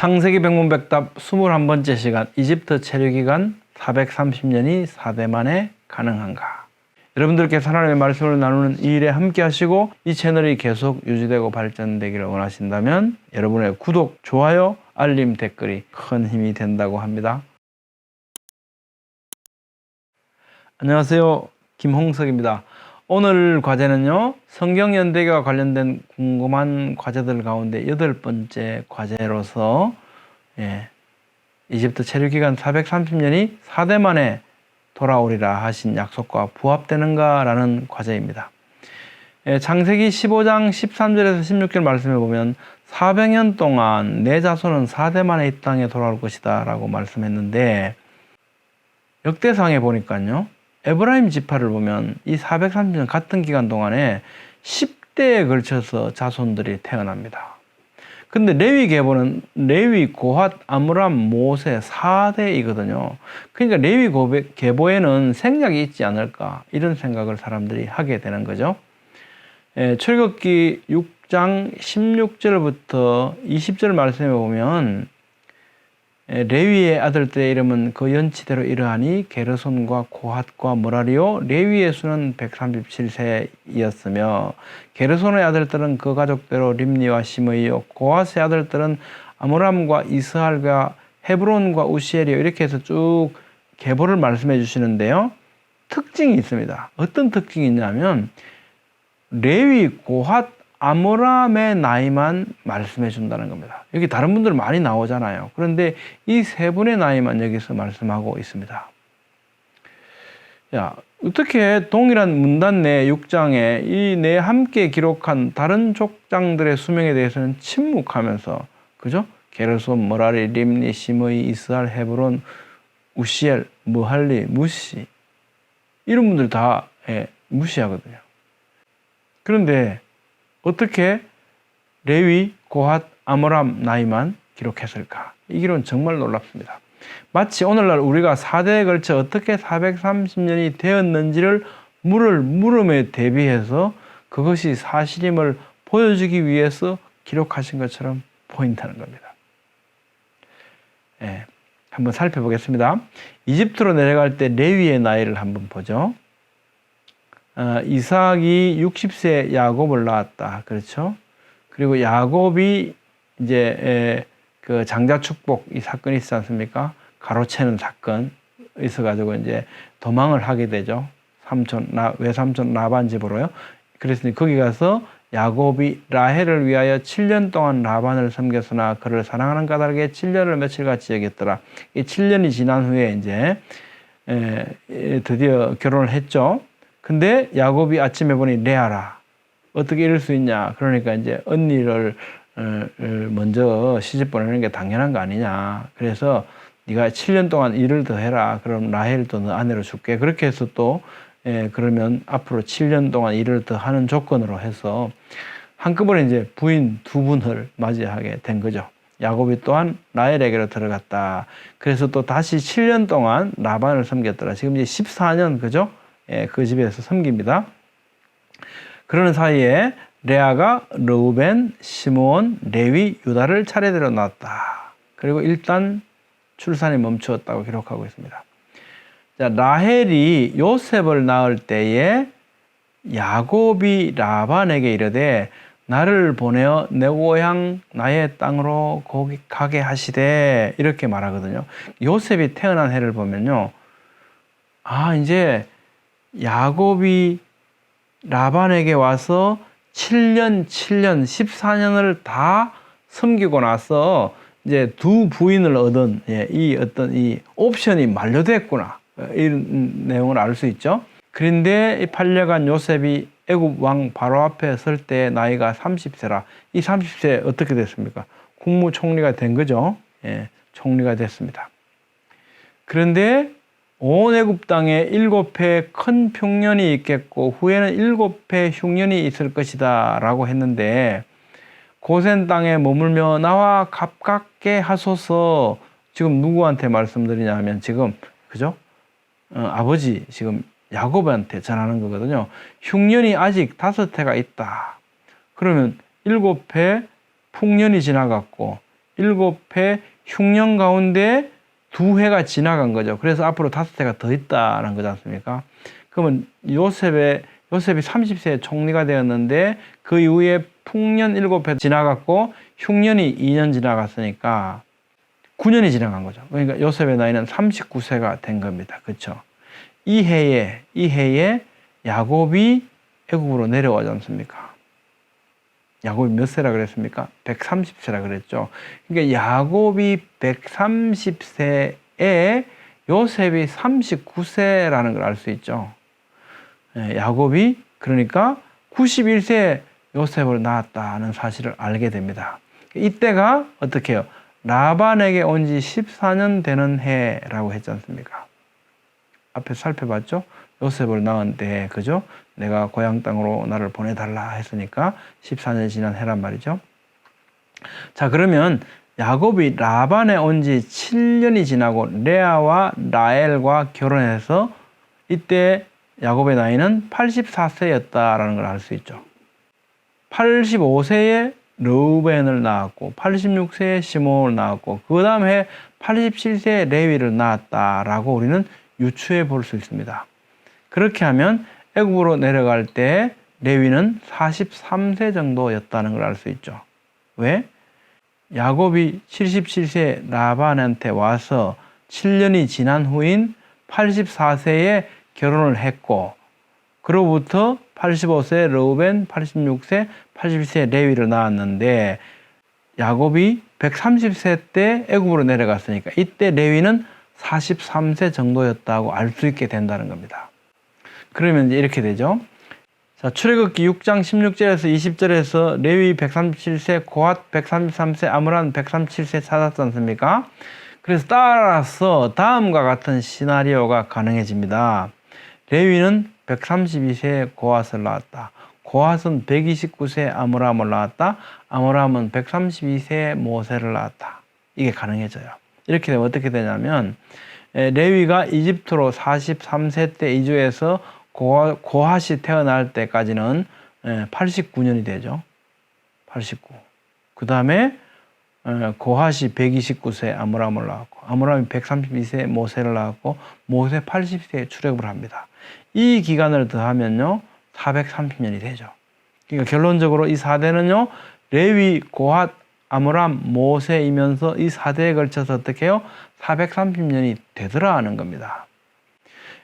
창세기 백문백답 21번째 시간, 이집트 체류기간 430년이 4대 만에 가능한가? 여러분들께 하나님의 말씀을 나누는 이 일에 함께 하시고 이 채널이 계속 유지되고 발전되기를 원하신다면 여러분의 구독, 좋아요, 알림, 댓글이 큰 힘이 된다고 합니다. 안녕하세요. 김홍석입니다. 오늘 과제는요, 성경연대기와 관련된 궁금한 과제들 가운데 8번째 과제로서 이집트 체류기간 430년이 4대 만에 돌아오리라 하신 약속과 부합되는가 라는 과제입니다. 창세기 15장 13절에서 16절 말씀을 보면 400년 동안 내 자손은 4대 만에 이 땅에 돌아올 것이다 라고 말씀했는데, 역대상에 보니까요, 에브라임 지파를 보면 이 430년 같은 기간 동안에 10대에 걸쳐서 자손들이 태어납니다. 근데 레위 계보는 레위, 고핫, 아므람, 모세 4대이거든요. 그러니까 레위 계보에는 생략이 있지 않을까, 이런 생각을 사람들이 하게 되는 거죠. 출애굽기 6장 16절부터 20절 말씀에 보면 레위의 아들들의 이름은 그 연치대로 이러하니 게르손과 고핫과 므라리요, 레위의 수는 137세였으며 게르손의 아들들은 그 가족대로 림니와 시므이요, 고핫의 아들들은 아므람과 이스할과 헤브론과 우시엘이요, 이렇게 해서 쭉 계보를 말씀해 주시는데요, 특징이 있습니다. 어떤 특징이 있냐면 레위, 고핫, 아므람의 나이만 말씀해 준다는 겁니다. 여기 다른 분들 많이 나오잖아요. 그런데 이 세 분의 나이만 여기서 말씀하고 있습니다. 야, 어떻게 동일한 문단 내 6장에 이 내 함께 기록한 다른 족장들의 수명에 대해서는 침묵하면서, 그죠? 게르손, 머라리, 림니, 시므이, 이스할, 헤브론, 우시엘, 무할리, 무시, 이런 분들 다 무시하거든요. 그런데 어떻게 레위, 고핫, 아므람 나이만 기록했을까? 이 기록은 정말 놀랍습니다. 마치 오늘날 우리가 4대에 걸쳐 어떻게 430년이 되었는지를 물을 물음에 대비해서 그것이 사실임을 보여주기 위해서 기록하신 것처럼 보인다는 겁니다. 한번 살펴보겠습니다. 이집트로 내려갈 때 레위의 나이를 한번 보죠. 이삭이 60세 야곱을 낳았다. 그렇죠? 그리고 야곱이 이제 그 장자 축복 이 사건이 있지 않습니까? 가로채는 사건 있어가지고 이제 도망을 하게 되죠. 외삼촌 라반 집으로요. 그래서 거기 가서 야곱이 라헬을 위하여 7년 동안 라반을 섬겼으나 그를 사랑하는 까닭에 7년을 며칠같이 여겼더라. 이 7년이 지난 후에 이제 드디어 결혼을 했죠. 근데 야곱이 아침에 보니 레아라, 어떻게 이럴 수 있냐. 그러니까 이제 언니를 먼저 시집 보내는 게 당연한 거 아니냐. 그래서 네가 7년 동안 일을 더 해라. 그럼 라헬도 너 아내로 줄게. 그렇게 해서 또 그러면 앞으로 7년 동안 일을 더 하는 조건으로 해서 한꺼번에 이제 부인 2분을 맞이하게 된 거죠. 야곱이 또한 라헬에게로 들어갔다. 그래서 또 다시 7년 동안 라반을 섬겼더라. 지금 이제 14년, 그죠? 그 집에서 섬깁니다. 그러는 사이에 레아가 르우벤, 시므온, 레위, 유다를 차례대로 낳았다. 그리고 일단 출산이 멈추었다고 기록하고 있습니다. 자, 라헬이 요셉을 낳을 때에 야곱이 라반에게 이르되 나를 보내어 내 고향 나의 땅으로 거기 가게 하시되, 이렇게 말하거든요. 요셉이 태어난 해를 보면요, 이제 야곱이 라반에게 와서 7년, 14년을 다 섬기고 나서 이제 2 부인을 얻은 이 어떤 이 옵션이 만료됐구나, 이런 내용을 알 수 있죠. 그런데 이 팔려간 요셉이 애굽 왕 바로 앞에 설 때 나이가 30세라. 이 30세 어떻게 됐습니까? 국무총리가 된 거죠. 총리가 됐습니다. 그런데 온 애굽 땅에 7회 큰 흉년이 있겠고 후에는 7회 흉년이 있을 것이다 라고 했는데, 고센 땅에 머물며 나와 가깝게 하소서, 지금 누구한테 말씀드리냐면 지금, 그죠? 아버지 지금 야곱한테 전하는 거거든요. 흉년이 아직 5회가 있다. 그러면 7회 풍년이 지나갔고 7해 흉년 가운데 2해가 지나간 거죠. 그래서 앞으로 5해가 더 있다는 거지 않습니까? 그러면 요셉이 30세에 총리가 되었는데 그 이후에 풍년 7해 지나갔고 흉년이 2년 지나갔으니까 9년이 지나간 거죠. 그러니까 요셉의 나이는 39세가 된 겁니다. 그렇죠? 이 해에 야곱이 애굽으로 내려오지 않습니까? 야곱이 몇 세라 그랬습니까? 130세라 그랬죠. 그러니까 야곱이 130세에 요셉이 39세라는 걸 알 수 있죠. 야곱이 그러니까 91세에 요셉을 낳았다는 사실을 알게 됩니다. 이때가 어떻게 해요? 라반에게 온 지 14년 되는 해라고 했지 않습니까? 앞에 살펴봤죠? 요셉을 낳은 때, 그죠? 내가 고향 땅으로 나를 보내달라 했으니까 14년이 지난 해란 말이죠. 자, 그러면 야곱이 라반에 온 지 7년이 지나고 레아와 라헬과 결혼해서 이때 야곱의 나이는 84세였다라는 걸 알 수 있죠. 85세에 르우벤을 낳았고 86세에 시몬을 낳았고 그 다음 해 87세에 레위를 낳았다라고 우리는 유추해 볼 수 있습니다. 그렇게 하면 애굽으로 내려갈 때 레위는 43세 정도였다는 걸 알 수 있죠. 왜? 야곱이 77세에 라반한테 와서 7년이 지난 후인 84세에 결혼을 했고 그로부터 85세 르우벤, 86세, 87세 레위를 낳았는데 야곱이 130세 때 애굽으로 내려갔으니까 이때 레위는 43세 정도였다고 알 수 있게 된다는 겁니다. 그러면 이제 이렇게 되죠. 자, 출애굽기 6장 16절에서 20절에서 레위 137세, 고핫 133세, 아므란 137세 찾았지 않습니까? 그래서 따라서 다음과 같은 시나리오가 가능해집니다. 레위는 132세에 고핫을 낳았다. 고핫은 129세에 아므람을 낳았다. 아므람은 132세에 모세를 낳았다. 이게 가능해져요. 이렇게 되면 어떻게 되냐면 레위가 이집트로 43세 때 이주해서 고핫이 태어날 때까지는 89년이 되죠. 89. 그 다음에 고핫이 129세에 아므람을 낳았고 아므람이 132세에 모세를 낳았고 모세 80세에 출애굽을 합니다. 이 기간을 더하면요 430년이 되죠. 그러니까 결론적으로 이 4대는요 레위, 고핫, 아므람, 모세이면서 이 4대에 걸쳐서 어떻게 해요? 430년이 되더라 하는 겁니다.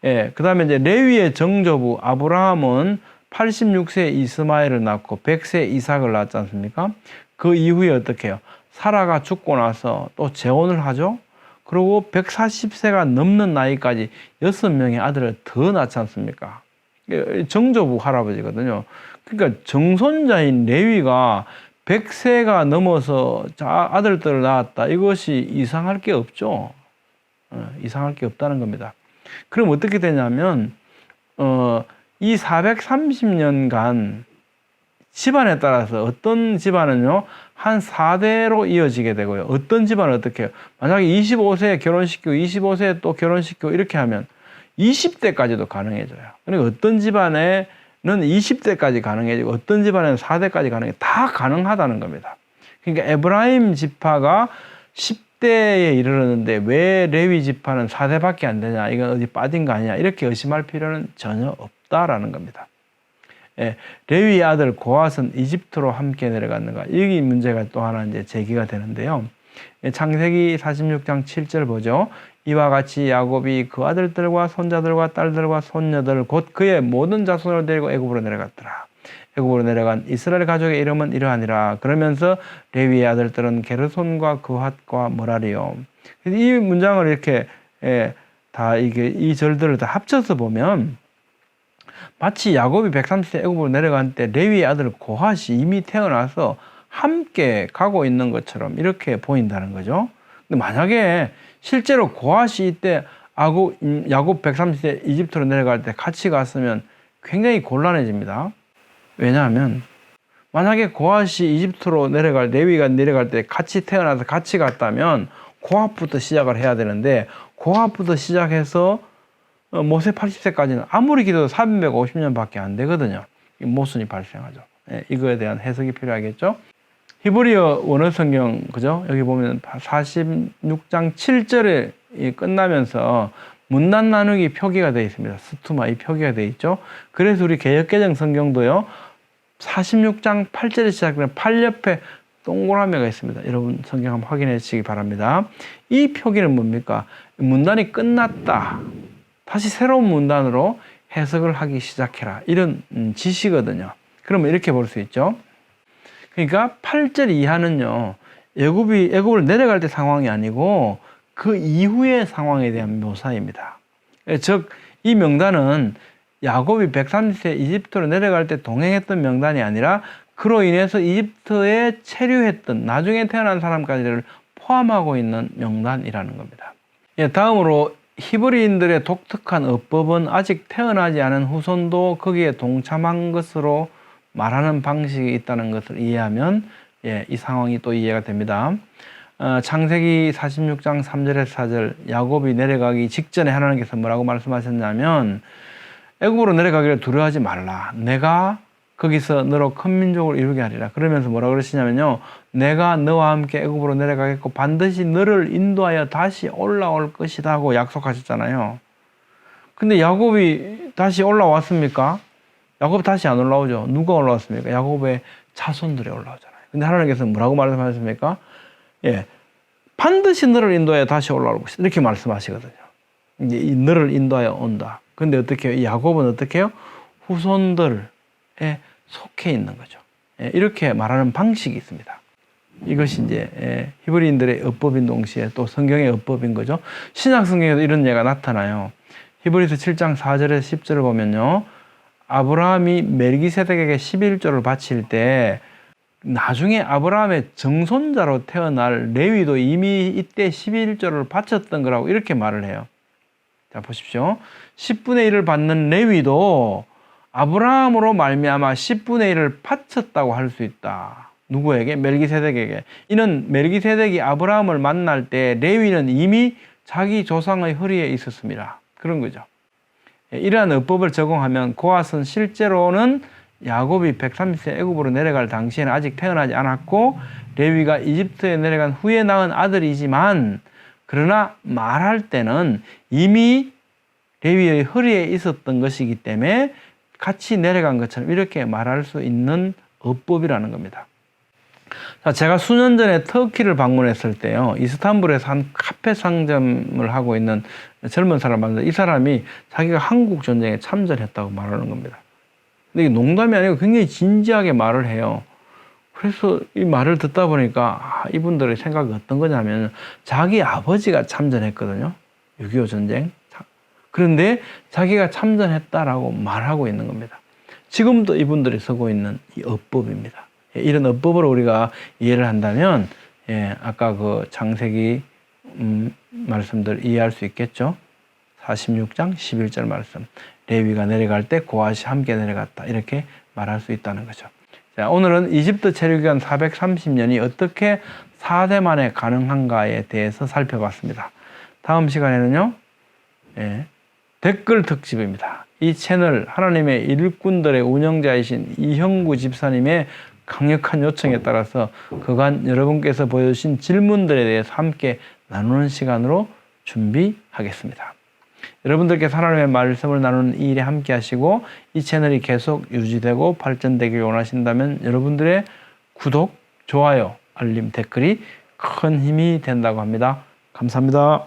예, 그 다음에 이제 레위의 정조부 아브라함은 86세에 이스마엘을 낳고 100세에 이삭을 낳았지 않습니까? 그 이후에 어떻게 해요? 사라가 죽고 나서 또 재혼을 하죠? 그리고 140세가 넘는 나이까지 6명의 아들을 더 낳지 않습니까? 정조부 할아버지거든요. 그러니까 정손자인 레위가 100세가 넘어서 아들들을 낳았다. 이것이 이상할 게 없죠. 이상할 게 없다는 겁니다. 그럼 어떻게 되냐면 이 430년간 집안에 따라서 어떤 집안은요 한 4대로 이어지게 되고요. 어떤 집안은 어떻게 해요? 만약에 25세에 결혼시키고 25세에 또 결혼시키고 이렇게 하면 20대까지도 가능해져요. 그러니까 어떤 집안에는 20대까지 가능해지고 어떤 집안에는 4대까지 가능해 다 가능하다는 겁니다. 그러니까 에브라임 지파가 10대에 이르렀는데 왜 레위 지파는 4대밖에 안 되냐? 이건 어디 빠진 거 아니냐? 이렇게 의심할 필요는 전혀 없다라는 겁니다. 예, 레위의 아들 고핫은 이집트로 함께 내려갔는가? 여기 문제가 또 하나 이제 제기가 되는데요. 창세기 46장 7절 보죠. 이와 같이 야곱이 그 아들들과 손자들과 딸들과 손녀들 곧 그의 모든 자손을 데리고 애굽으로 내려갔더라. 애굽으로 내려간 이스라엘 가족의 이름은 이러하니라. 그러면서 레위의 아들들은 게르손과 그핫과 머라리요. 이 문장을 이렇게 다 이 절들을 다 합쳐서 보면 마치 야곱이 130세 애굽으로 내려간 때 레위의 아들 고핫이 이미 태어나서 함께 가고 있는 것처럼 이렇게 보인다는 거죠. 근데 만약에 실제로 고핫이 이때 야곱 130세 이집트로 내려갈 때 같이 갔으면 굉장히 곤란해집니다. 왜냐하면 만약에 고핫이 이집트로 레위가 내려갈 때 같이 태어나서 같이 갔다면 고핫부터 시작을 해야 되는데 고핫부터 시작해서 모세 80세까지는 아무리 기도도 350년밖에 안 되거든요. 모순이 발생하죠. 이거에 대한 해석이 필요하겠죠. 히브리어 원어 성경, 그죠? 여기 보면 46장 7절에 끝나면서 문단 나누기 표기가 되어 있습니다. 스투마, 이 표기가 되어 있죠. 그래서 우리 개역개정 성경도요, 46장 8절에 시작되는 8옆에 동그라미가 있습니다. 여러분 성경 한번 확인해 주시기 바랍니다. 이 표기는 뭡니까? 문단이 끝났다. 다시 새로운 문단으로 해석을 하기 시작해라. 이런 지시거든요. 그러면 이렇게 볼 수 있죠. 그러니까 8절 이하는요, 애굽을 내려갈 때 상황이 아니고 그 이후의 상황에 대한 묘사입니다. 즉, 이 명단은 야곱이 130세 이집트로 내려갈 때 동행했던 명단이 아니라 그로 인해서 이집트에 체류했던 나중에 태어난 사람까지를 포함하고 있는 명단이라는 겁니다. 다음으로 히브리인들의 독특한 어법은 아직 태어나지 않은 후손도 거기에 동참한 것으로 말하는 방식이 있다는 것을 이해하면 이 상황이 또 이해가 됩니다. 창세기 46장 3절에서 4절, 야곱이 내려가기 직전에 하나님께서 뭐라고 말씀하셨냐면 애굽으로 내려가기를 두려워하지 말라. 내가 거기서 너로 큰 민족을 이루게 하리라. 그러면서 뭐라 그러시냐면요, 내가 너와 함께 애굽으로 내려가겠고 반드시 너를 인도하여 다시 올라올 것이다 하고 약속하셨잖아요. 근데 야곱이 다시 올라왔습니까? 야곱 다시 안 올라오죠. 누가 올라왔습니까? 야곱의 자손들이 올라오잖아요. 근데 하나님께서 뭐라고 말씀하셨습니까? 반드시 너를 인도하여 다시 올라올 것이다. 이렇게 말씀하시거든요. 이제 이 너를 인도하여 온다. 근데 어떻게 해요? 야곱은 어떻게 해요? 후손들에 속해 있는 거죠. 이렇게 말하는 방식이 있습니다. 이것이 이제 히브리인들의 어법인 동시에 또 성경의 어법인 거죠. 신약 성경에도 이런 예가 나타나요. 히브리서 7장 4절에서 10절을 보면요, 아브라함이 멜기세덱에게 11조를 바칠 때 나중에 아브라함의 정손자로 태어날 레위도 이미 이때 11조를 바쳤던 거라고 이렇게 말을 해요. 자, 보십시오. 10분의 1을 받는 레위도 아브라함으로 말미암아 10분의 1을 바쳤다고 할 수 있다. 누구에게? 멜기세덱에게. 이는 멜기세덱이 아브라함을 만날 때 레위는 이미 자기 조상의 허리에 있었습니다. 그런 거죠. 이러한 어법을 적용하면 고앗은 실제로는 야곱이 130세 애굽으로 내려갈 당시에는 아직 태어나지 않았고 레위가 이집트에 내려간 후에 낳은 아들이지만, 그러나 말할 때는 이미 레위의 허리에 있었던 것이기 때문에 같이 내려간 것처럼 이렇게 말할 수 있는 어법이라는 겁니다. 자, 제가 수년 전에 터키를 방문했을 때요, 이스탄불에서 한 카페 상점을 하고 있는 젊은 사람 만났는데 이 사람이 자기가 한국 전쟁에 참전했다고 말하는 겁니다. 근데 이게 농담이 아니고 굉장히 진지하게 말을 해요. 그래서 이 말을 듣다 보니까 이분들의 생각이 어떤 거냐면 자기 아버지가 참전했거든요. 6.25 전쟁. 그런데 자기가 참전했다라고 말하고 있는 겁니다. 지금도 이분들이 쓰고 있는 이 어법입니다. 이런 어법으로 우리가 이해를 한다면 아까 그 창세기 말씀들 이해할 수 있겠죠. 46장 11절 말씀, 레위가 내려갈 때 고앗이 함께 내려갔다, 이렇게 말할 수 있다는 거죠. 자, 오늘은 이집트 체류기간 430년이 어떻게 4대 만에 가능한가에 대해서 살펴봤습니다. 다음 시간에는요, 댓글 특집입니다. 이 채널 하나님의 일꾼들의 운영자이신 이형구 집사님의 강력한 요청에 따라서 그간 여러분께서 보여주신 질문들에 대해서 함께 나누는 시간으로 준비하겠습니다. 여러분들께서 하나님의 말씀을 나누는 이 일에 함께 하시고 이 채널이 계속 유지되고 발전되길 원하신다면 여러분들의 구독, 좋아요, 알림, 댓글이 큰 힘이 된다고 합니다. 감사합니다.